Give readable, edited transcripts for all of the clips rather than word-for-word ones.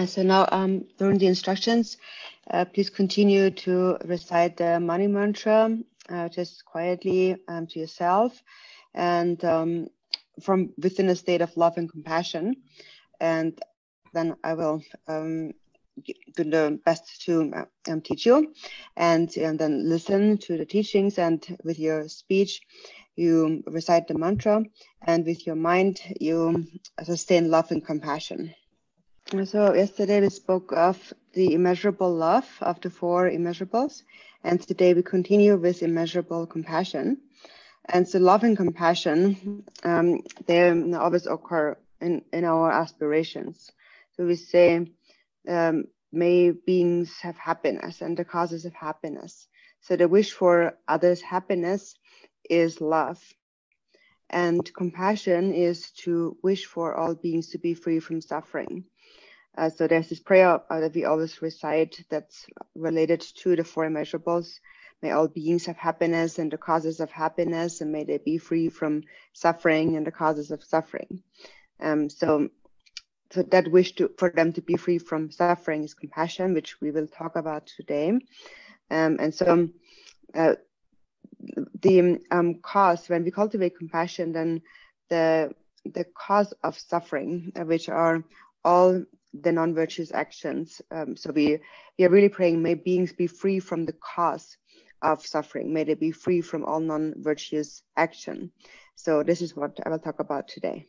So now during the instructions, please continue to recite the money mantra just quietly to yourself and from within a state of love and compassion. And then I will do the best to teach you and then listen to the teachings, and with your speech you recite the mantra, and with your mind you sustain love and compassion. So yesterday we spoke of the immeasurable love of the four immeasurables, and today we continue with immeasurable compassion. And so love and compassion, they always occur in our aspirations. So we say, may beings have happiness and the causes of happiness. So the wish for others' happiness is love. And compassion is to wish for all beings to be free from suffering. So there's this prayer that we always recite that's related to the four immeasurables. May all beings have happiness and the causes of happiness, and may they be free from suffering and the causes of suffering. So that wish for them to be free from suffering is compassion, which we will talk about today. And so the cause, when we cultivate compassion, then the cause of suffering, which are all the non-virtuous actions. So we are really praying, may beings be free from the cause of suffering. May they be free from all non-virtuous action. So this is what I will talk about today.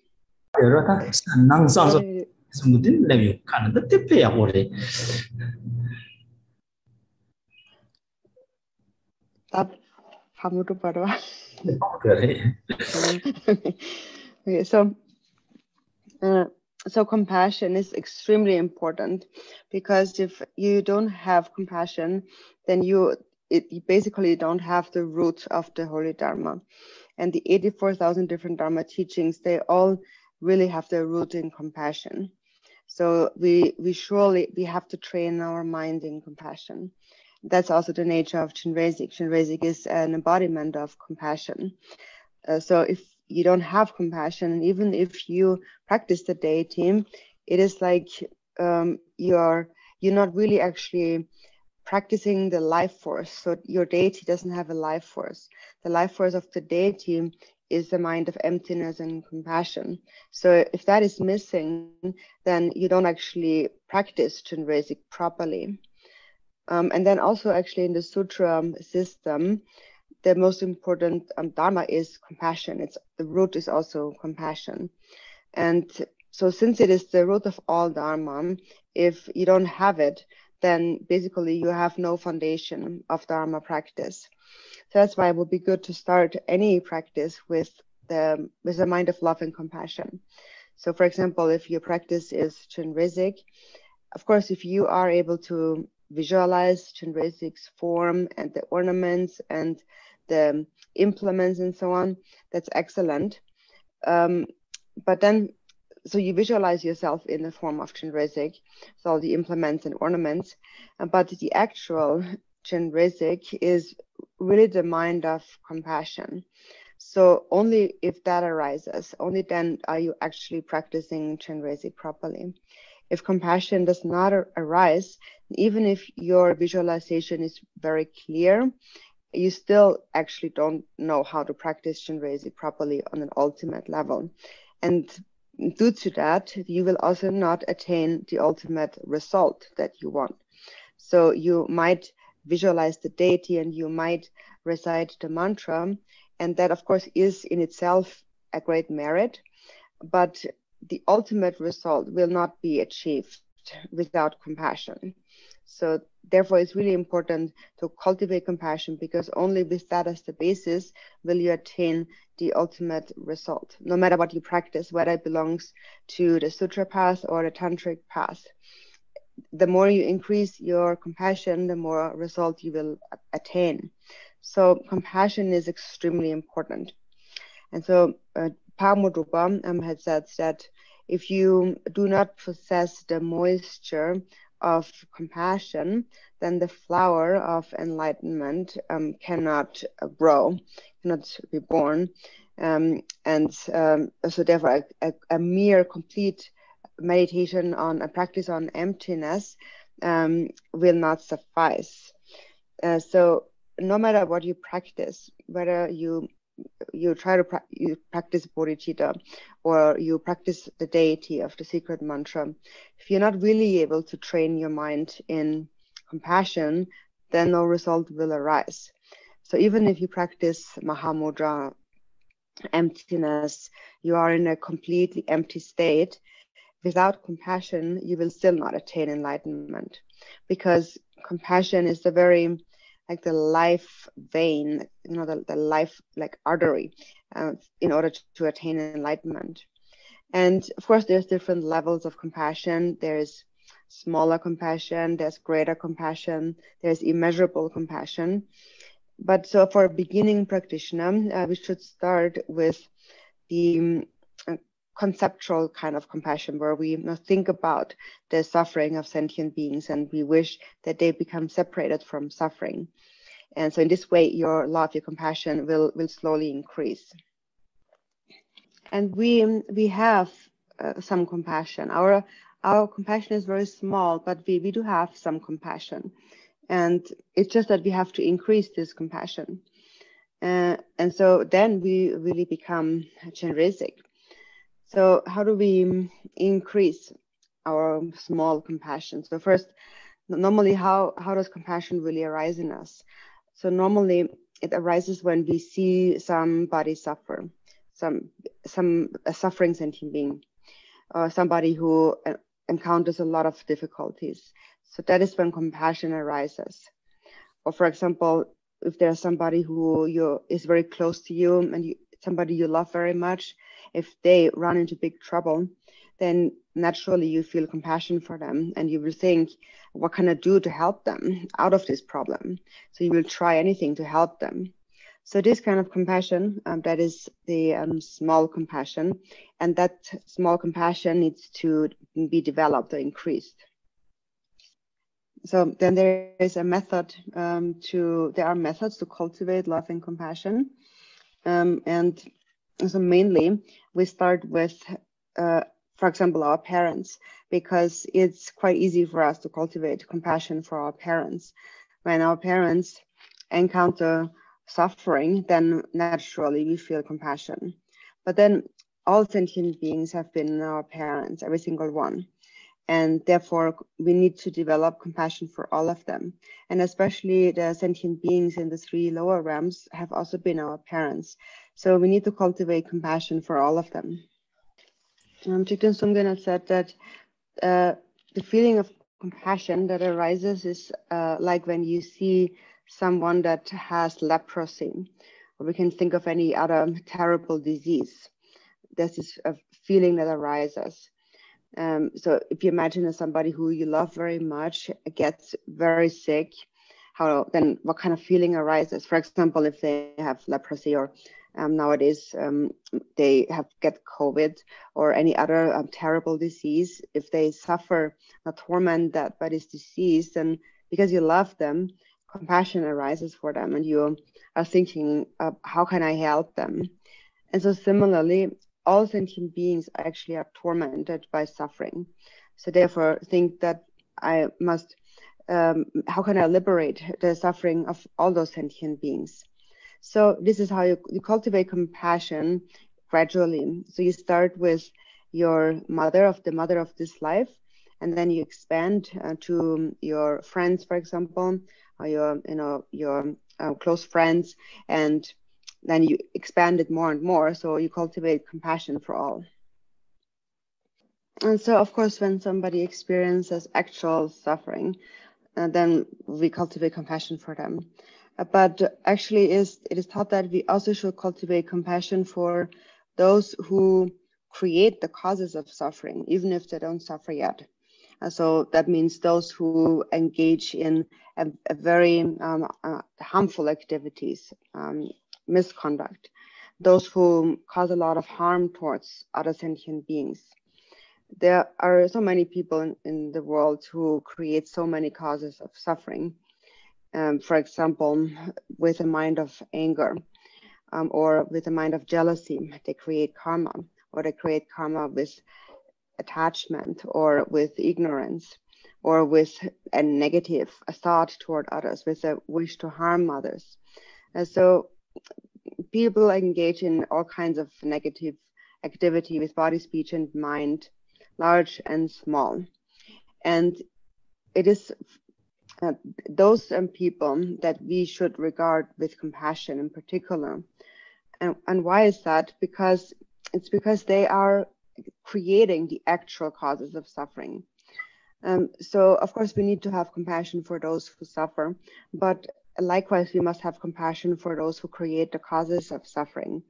Okay, so compassion is extremely important, because if you don't have compassion, then you basically don't have the root of the Holy Dharma. And the 84,000 different Dharma teachings, they all really have their root in compassion. So we have to train our mind in compassion. That's also the nature of Chenrezig. Chenrezig is an embodiment of compassion. So if you don't have compassion, and even if you practice the deity, it is like you're not really actually practicing the life force. So your deity doesn't have a life force. The life force of the deity is the mind of emptiness and compassion. So if that is missing, then you don't actually practice Chenrezig properly. And then also actually in the sutra system, the most important dharma is compassion. The root is also compassion. And so since it is the root of all dharma, if you don't have it, then basically you have no foundation of dharma practice. So that's why it would be good to start any practice with a mind of love and compassion. So for example, if your practice is Chenrezig, of course, if you are able to visualize Chenrezig's form and the ornaments and the implements and so on, that's excellent. But then, so you visualize yourself in the form of Chenrezig, so all the implements and ornaments, but the actual Chenrezig is really the mind of compassion. So only if that arises, only then are you actually practicing Chenrezig properly. If compassion does not arise, even if your visualization is very clear, you still actually don't know how to practice Chenrezig properly on an ultimate level. And due to that, you will also not attain the ultimate result that you want. So you might visualize the deity and you might recite the mantra, and that of course is in itself a great merit, but the ultimate result will not be achieved without compassion. So therefore it's really important to cultivate compassion, because only with that as the basis will you attain the ultimate result, no matter what you practice, whether it belongs to the sutra path or the tantric path. The more you increase your compassion, the more result you will attain. So compassion is extremely important. And so Pamodrupa had said that if you do not possess the moisture of compassion, then the flower of enlightenment cannot grow, cannot be born. So therefore a mere complete meditation on a practice on emptiness will not suffice. So no matter what you practice, whether you try to you practice bodhicitta or you practice the deity of the secret mantra, if you're not really able to train your mind in compassion, then no result will arise. So even if you practice Mahamudra, emptiness, you are in a completely empty state. Without compassion, you will still not attain enlightenment, because compassion is the very, like the life vein, the life like artery in order to attain enlightenment. And of course, there's different levels of compassion. There's smaller compassion, there's greater compassion, there's immeasurable compassion. But so for a beginning practitioner, we should start with the conceptual kind of compassion, where we think about the suffering of sentient beings and we wish that they become separated from suffering. And so in this way, your love, your compassion will slowly increase. And we have some compassion. Our compassion is very small, but we do have some compassion. And it's just that we have to increase this compassion. And so then we really become generic. So how do we increase our small compassion? So first, normally, how does compassion really arise in us? So normally it arises when we see somebody suffer, a suffering sentient being, or somebody who encounters a lot of difficulties. So that is when compassion arises. Or for example, if there's somebody who is very close to you and somebody you love very much, if they run into big trouble, then naturally you feel compassion for them and you will think, what can I do to help them out of this problem? So you will try anything to help them. So this kind of compassion, that is the small compassion, and that small compassion needs to be developed or increased. So then there is a method there are methods to cultivate love and compassion. And so mainly we start with, for example, our parents, because it's quite easy for us to cultivate compassion for our parents. When our parents encounter suffering, then naturally we feel compassion. But then all sentient beings have been our parents, every single one. And therefore, we need to develop compassion for all of them. And especially the sentient beings in the 3 lower realms have also been our parents. So we need to cultivate compassion for all of them. Jigten Sumgen has said that the feeling of compassion that arises is like when you see someone that has leprosy, or we can think of any other terrible disease. This is a feeling that arises. So if you imagine somebody who you love very much gets very sick, then what kind of feeling arises? For example, if they have leprosy, or nowadays they get COVID or any other terrible disease, if they suffer a torment that by this disease, then because you love them, compassion arises for them, and you are thinking, how can I help them? And so similarly, all sentient beings actually are tormented by suffering. So therefore, think that I must, how can I liberate the suffering of all those sentient beings? So this is how you cultivate compassion gradually. So you start with your mother, the mother of this life, and then you expand to your friends, for example, or your close friends, and then you expand it more and more. So you cultivate compassion for all. And so, of course, when somebody experiences actual suffering, then we cultivate compassion for them. But actually, it is taught that we also should cultivate compassion for those who create the causes of suffering, even if they don't suffer yet. So that means those who engage in a very harmful activities, misconduct, those who cause a lot of harm towards other sentient beings. There are so many people in the world who create so many causes of suffering. For example, with a mind of anger, or with a mind of jealousy, they create karma, or they create karma with attachment or with ignorance or with a negative thought toward others, with a wish to harm others. So people engage in all kinds of negative activity with body, speech, and mind, large and small. And it is those people that we should regard with compassion in particular. And why is that? Because they are creating the actual causes of suffering. So of course we need to have compassion for those who suffer, but likewise we must have compassion for those who create the causes of suffering.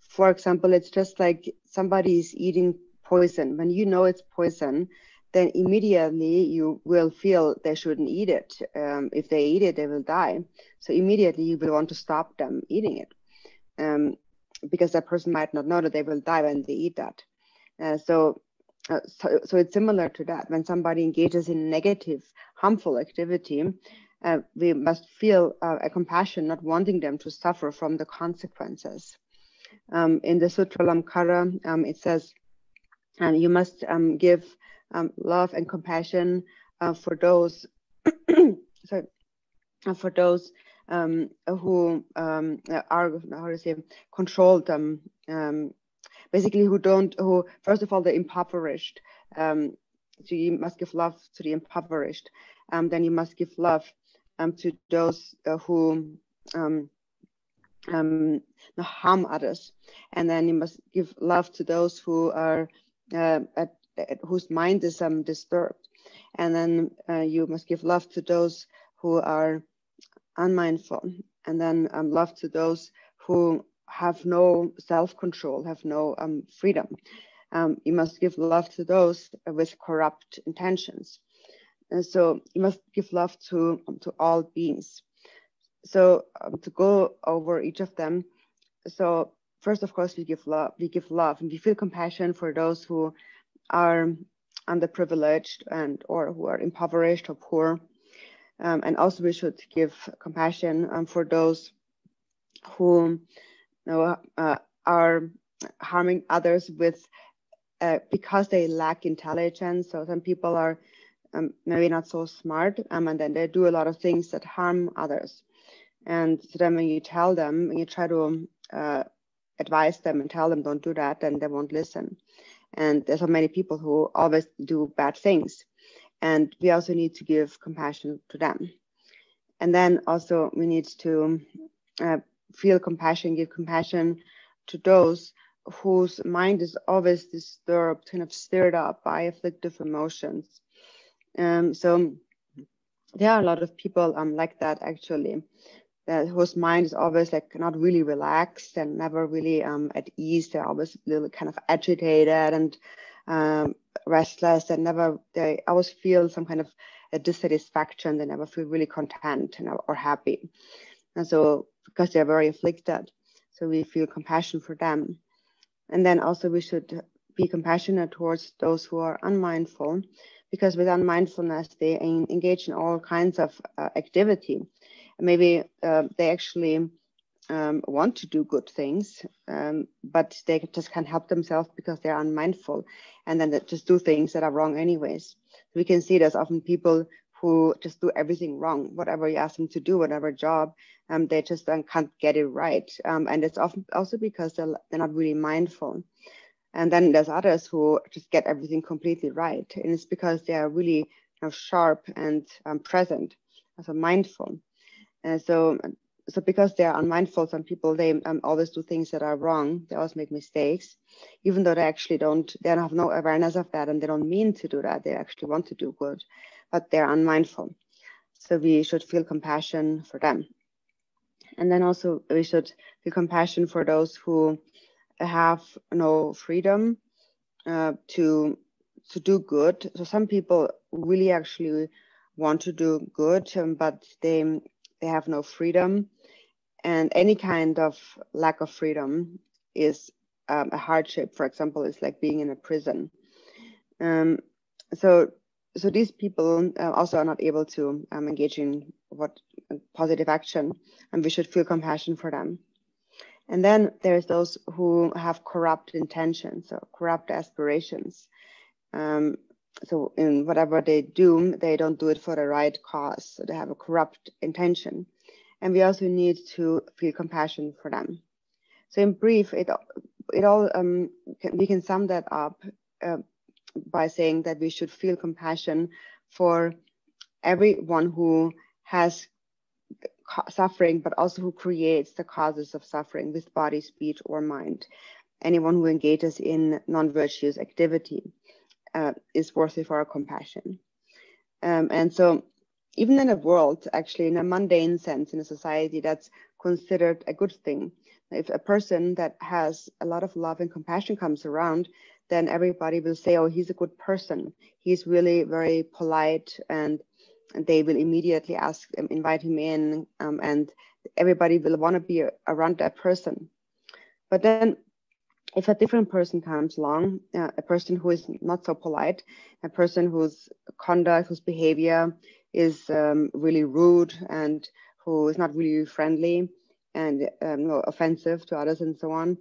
For example, it's just like somebody is eating poison. When you know it's poison, then immediately you will feel they shouldn't eat it. If they eat it, they will die. So immediately you will want to stop them eating it, because that person might not know that they will die when they eat that. So it's similar to that. When somebody engages in negative, harmful activity, we must feel a compassion, not wanting them to suffer from the consequences. In the Sutra Lamkara, it says, you must give love and compassion for those for those who are, how to say, controlled, basically who first of all, the impoverished. So you must give love to the impoverished. Then you must give love to those who harm others. And then you must give love to those who are whose mind is disturbed. And then you must give love to those who are unmindful. And then love to those who have no self-control, have no freedom. You must give love to those with corrupt intentions. And so you must give love to all beings. So to go over each of them. So first, of course, we give love, and we feel compassion for those who are underprivileged and or who are impoverished or poor. And also we should give compassion for those who are harming others with because they lack intelligence. So some people are maybe not so smart, and then they do a lot of things that harm others. And so then when you tell them, when you try to advise them and tell them don't do that, then they won't listen. And there's so many people who always do bad things. And we also need to give compassion to them. And then also we need to feel compassion, give compassion to those whose mind is always disturbed, kind of stirred up by afflictive emotions. So there are a lot of people like that, actually, whose mind is always like not really relaxed and never really at ease. They're always a little kind of agitated and restless, and they always feel some kind of a dissatisfaction. They never feel really content or happy. And so because they're very afflicted, so we feel compassion for them. And then also we should be compassionate towards those who are unmindful, because with unmindfulness, they engage in all kinds of activity. Maybe they actually want to do good things, but they just can't help themselves because they're unmindful, and then they just do things that are wrong anyways. We can see there's often people who just do everything wrong, whatever you ask them to do, whatever job, they just can't get it right. And it's often also because they're not really mindful. And then there's others who just get everything completely right. And it's because they are really sharp and present, also mindful. And so because they are unmindful, some people, they always do things that are wrong. They always make mistakes, even though they actually they have no awareness of that, and they don't mean to do that. They actually want to do good, but they're unmindful. So we should feel compassion for them. And then also we should feel compassion for those who have no freedom to do good. So some people really actually want to do good, but they have no freedom. And any kind of lack of freedom is a hardship. For example, it's like being in a prison. So these people also are not able to engage in positive action, and we should feel compassion for them. And then there's those who have corrupt intentions, or corrupt aspirations. So in whatever they do, they don't do it for the right cause. So they have a corrupt intention. And we also need to feel compassion for them. So in brief, we can sum that up by saying that we should feel compassion for everyone who has suffering, but also who creates the causes of suffering with body, speech, or mind. Anyone who engages in non-virtuous activity is worthy for our compassion. And so even in a world, actually in a mundane sense, in a society, that's considered a good thing. If a person that has a lot of love and compassion comes around, then everybody will say, oh, he's a good person. He's really very polite, and they will immediately invite him in, and everybody will want to be around that person. But then if a different person comes along, a person who is not so polite, a person whose conduct, whose behavior is really rude, and who is not really friendly and offensive to others and so on,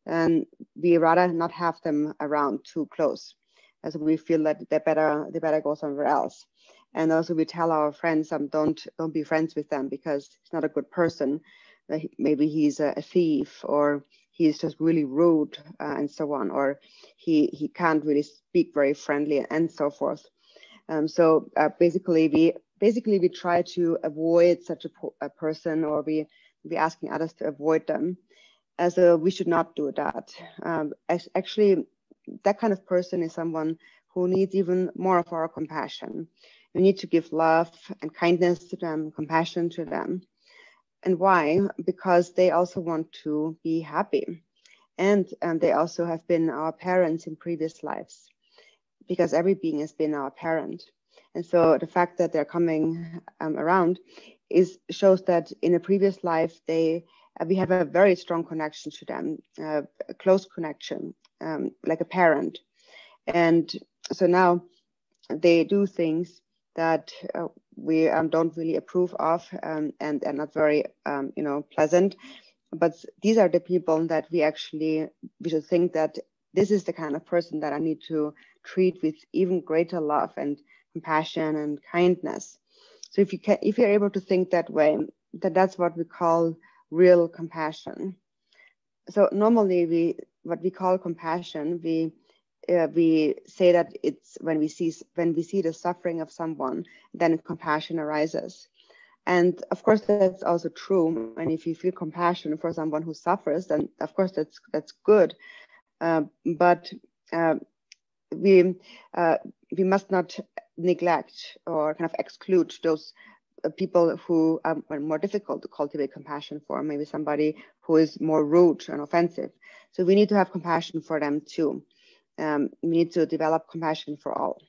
and we rather not have them around too close, as we feel that they better go somewhere else. And also we tell our friends, don't be friends with them because he's not a good person. Maybe he's a thief, or he's just really rude, and so on, or he can't really speak very friendly, and so forth. So basically we try to avoid such a person, or we asking others to avoid them. As we should not do that. Actually, that kind of person is someone who needs even more of our compassion. We need to give love and kindness to them, compassion to them. And why? Because they also want to be happy. And they also have been our parents in previous lives, because every being has been our parent. And so the fact that they're coming around shows that in a previous life, we have a very strong connection to them, a close connection, like a parent. And so now they do things that we don't really approve of, and are not very pleasant. But these are the people that we should think that this is the kind of person that I need to treat with even greater love and compassion and kindness. So if you're able to think that way, that's what we call real compassion. So normally what we call compassion, we say that it's when we see the suffering of someone, then compassion arises. And of course that's also true. And if you feel compassion for someone who suffers, then of course that's good. But we must not neglect or kind of exclude those people who are more difficult to cultivate compassion for, maybe somebody who is more rude and offensive. So we need to have compassion for them too. We need to develop compassion for all.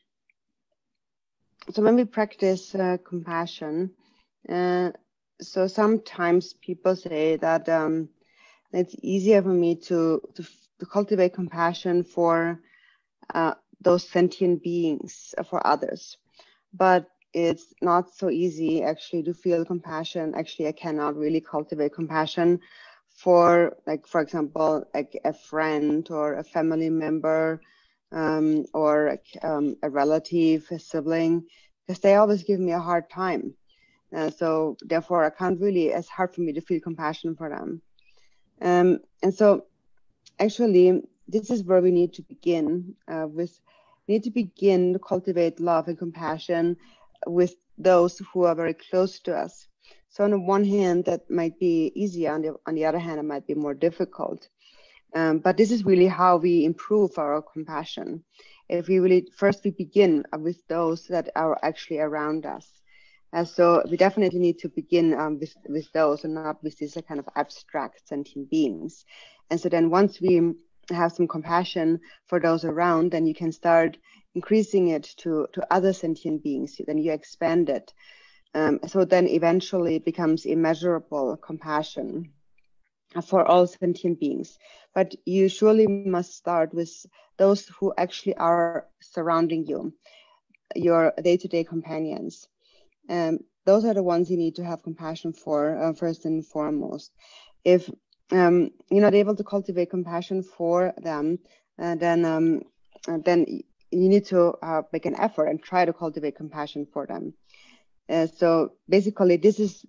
So when we practice compassion, so sometimes people say that it's easier for me to cultivate compassion for those sentient beings, for others. But it's not so easy actually to feel compassion. Actually, I cannot really cultivate compassion for, like, for example, like a friend or a family member, or a relative, a sibling, because they always give me a hard time. So therefore, I can't really, it's hard for me to feel compassion for them. And so actually, this is where we need to begin we need to begin to cultivate love and compassion with those who are very close to us. So on the one hand, that might be easier. On the other hand, it might be more difficult. But this is really how we improve our compassion. If we begin with those that are actually around us. So we definitely need to begin with those, and not with these kind of abstract sentient beings. And so then once we have some compassion for those around, then you can start increasing it to other sentient beings. Then you expand it. So then eventually it becomes immeasurable compassion for all sentient beings. But you surely must start with those who actually are surrounding you, your day-to-day companions. Those are the ones you need to have compassion for, first and foremost. If you're not able to cultivate compassion for them, then you need to make an effort and try to cultivate compassion for them. So basically, this is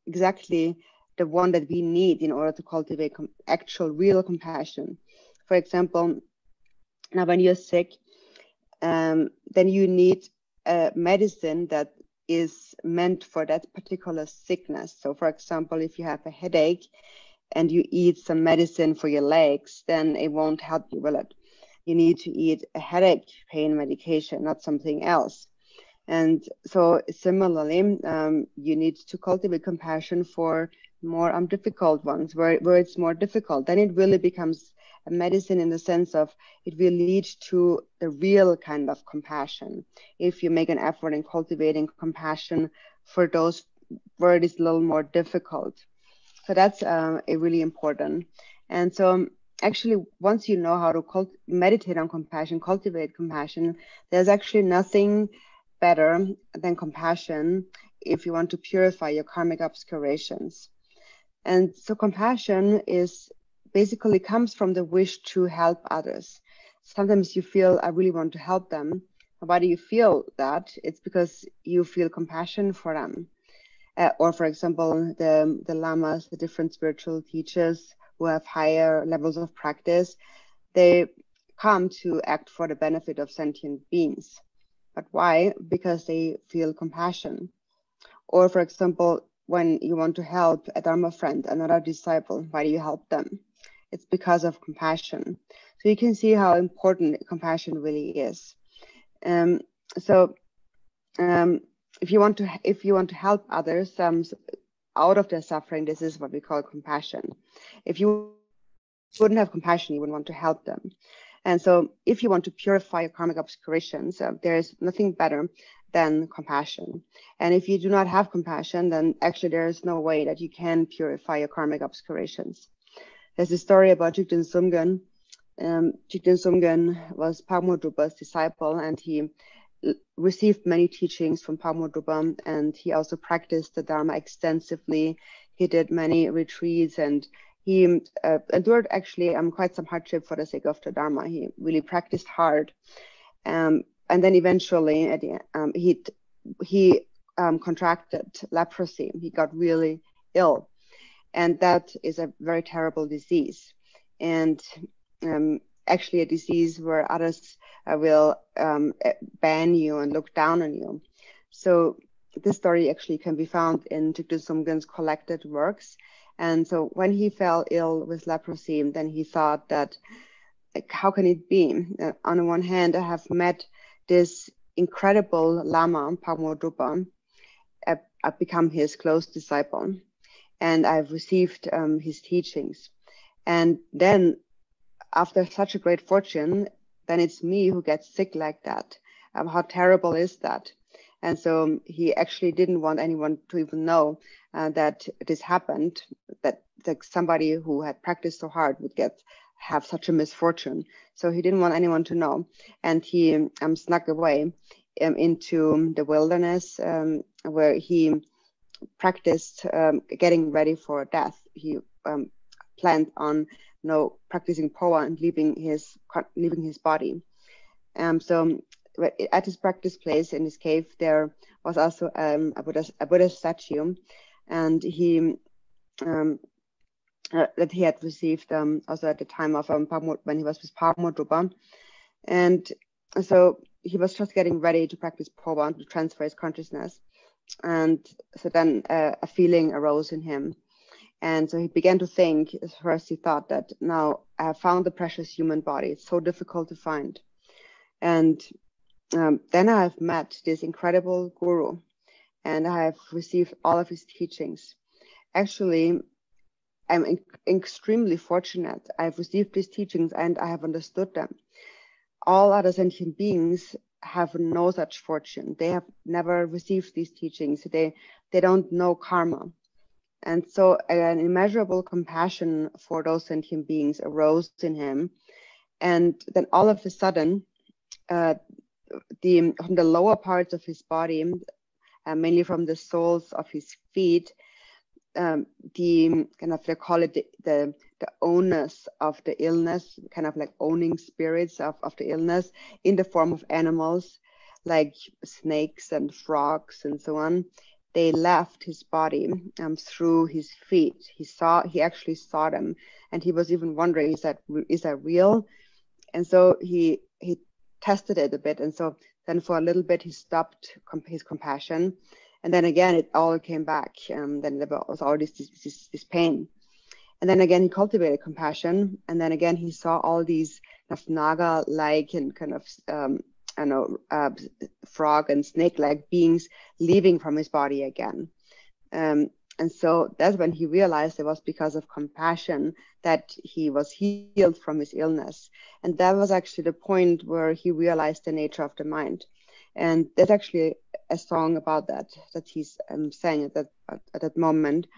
exactly the one that we need in order to cultivate actual, real compassion. For example, now when you're sick, then you need a medicine that is meant for that particular sickness. So for example, if you have a headache and you eat some medicine for your legs, then it won't help you, will it? You need to eat a headache pain medication, not something else. And so similarly, you need to cultivate compassion for more difficult ones, where it's more difficult. Then it really becomes a medicine in the sense of it will lead to the real kind of compassion if you make an effort in cultivating compassion for those where it is a little more difficult. So that's really important. And so actually, once you know how to meditate on compassion, cultivate compassion, there's actually nothing better than compassion if you want to purify your karmic obscurations. And so compassion is basically comes from the wish to help others. Sometimes you feel, I really want to help them. Why do you feel that? It's because you feel compassion for them. Or for example, the lamas, the different spiritual teachers who have higher levels of practice, they come to act for the benefit of sentient beings. But why? Because they feel compassion. Or for example, when you want to help a Dharma friend, another disciple, why do you help them? It's because of compassion. So you can see how important compassion really is. If you want to help others out of their suffering, this is what we call compassion. If you wouldn't have compassion, you wouldn't want to help them. And so if you want to purify your karmic obscurations, there is nothing better than compassion. And if you do not have compassion, then actually there is no way that you can purify your karmic obscurations. There's a story about Jigten Sumgön. Jigten Sumgön was Pagmo Drupal's disciple, and he received many teachings from Pagmo Drupal, and he also practiced the Dharma extensively. He did many retreats, and he endured actually quite some hardship for the sake of the Dharma. He really practiced hard. And then eventually at the, he contracted leprosy. He got really ill. And that is a very terrible disease. And actually a disease where others will ban you and look down on you. So this story actually can be found in Jigten Sumgön's collected works. And so when he fell ill with leprosy, then he thought that, like, how can it be? On the one hand, I have met this incredible Lama, Pagmo Drupal. I've become his close disciple, and I've received his teachings. And then after such a great fortune, then it's me who gets sick like that. How terrible is that? And so he actually didn't want anyone to even know that this happened, that somebody who had practiced so hard would have such a misfortune. So he didn't want anyone to know. And he snuck away into the wilderness where he practiced getting ready for death. He planned on practicing powa and leaving his body. So at his practice place in his cave, there was also a Buddha statue, and he that he had received also at the time of when he was with Pagmo Drupal. And so he was just getting ready to practice powa, to transfer his consciousness. And so then a feeling arose in him. And so he began to think. First he thought that now I have found the precious human body. It's so difficult to find. And then I have met this incredible guru, and I have received all of his teachings. Actually, I'm extremely fortunate. I've received these teachings and I have understood them. All other sentient beings have no such fortune. They have never received these teachings. They don't know karma. And so an immeasurable compassion for those sentient beings arose in him. And then all of a sudden, from the lower parts of his body, mainly from the soles of his feet, the kind of, they call it the owners of the illness, kind of like owning spirits of the illness in the form of animals like snakes and frogs and so on. They left his body through his feet. He actually saw them, and he was even wondering, is that real? And so he tested it a bit, and so then for a little bit he stopped his compassion, and then again it all came back. Then there was all this pain, and then again he cultivated compassion, and then again he saw all these kind of naga-like and kind of frog and snake-like beings leaving from his body again. And so that's when he realized it was because of compassion that he was healed from his illness. And that was actually the point where he realized the nature of the mind. And there's actually a song about that he's sang at that moment,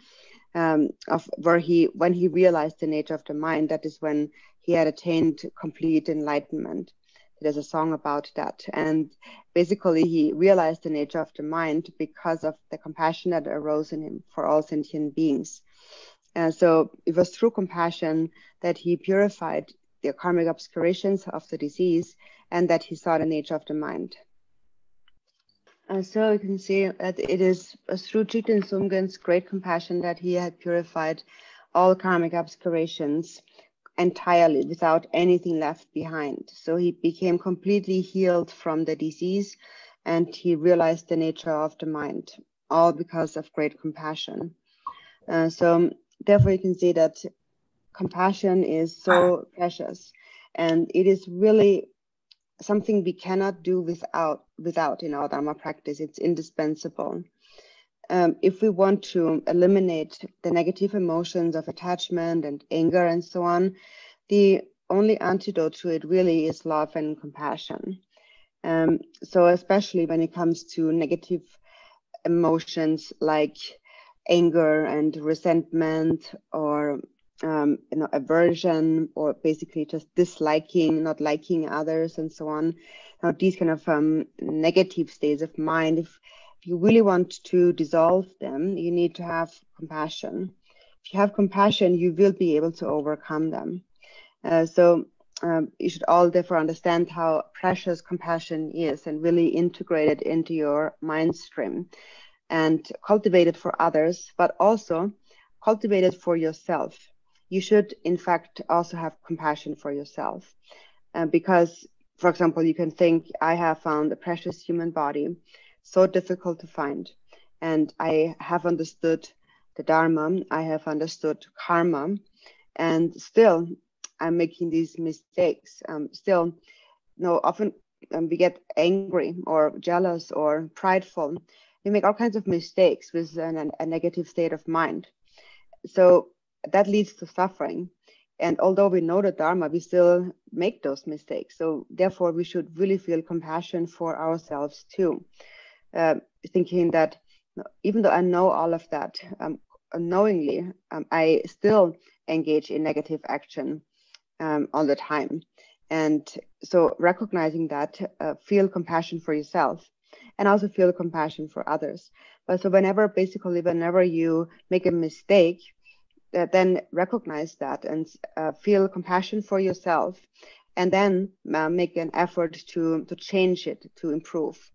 of where when he realized the nature of the mind, that is when he had attained complete enlightenment. There's a song about that. And basically he realized the nature of the mind because of the compassion that arose in him for all sentient beings. And so it was through compassion that he purified the karmic obscurations of the disease, and that he saw the nature of the mind. And so you can see that it is through Jigten Sumgön's great compassion that he had purified all karmic obscurations entirely, without anything left behind. So he became completely healed from the disease, and he realized the nature of the mind, all because of great compassion. So therefore you can see that compassion is so precious, and it is really something we cannot do without in our Dharma practice. It's indispensable. If we want to eliminate the negative emotions of attachment and anger and so on, the only antidote to it really is love and compassion. So especially when it comes to negative emotions like anger and resentment, or aversion, or basically just disliking, not liking others and so on. Now these kind of negative states of mind, if you really want to dissolve them, you need to have compassion. If you have compassion, you will be able to overcome them. So you should all therefore understand how precious compassion is, and really integrate it into your mind stream and cultivate it for others, but also cultivate it for yourself. You should, in fact, also have compassion for yourself. Because, for example, you can think, I have found a precious human body, so difficult to find, and I have understood the Dharma, I have understood karma, and still I'm making these mistakes. Often we get angry or jealous or prideful. We make all kinds of mistakes with a negative state of mind. So that leads to suffering. And although we know the Dharma, we still make those mistakes. So therefore, we should really feel compassion for ourselves too. Thinking that even though I know all of that, unknowingly, I still engage in negative action all the time. And so recognizing that, feel compassion for yourself, and also feel compassion for others. But so whenever you make a mistake, then recognize that and feel compassion for yourself, and then make an effort to change it, to improve.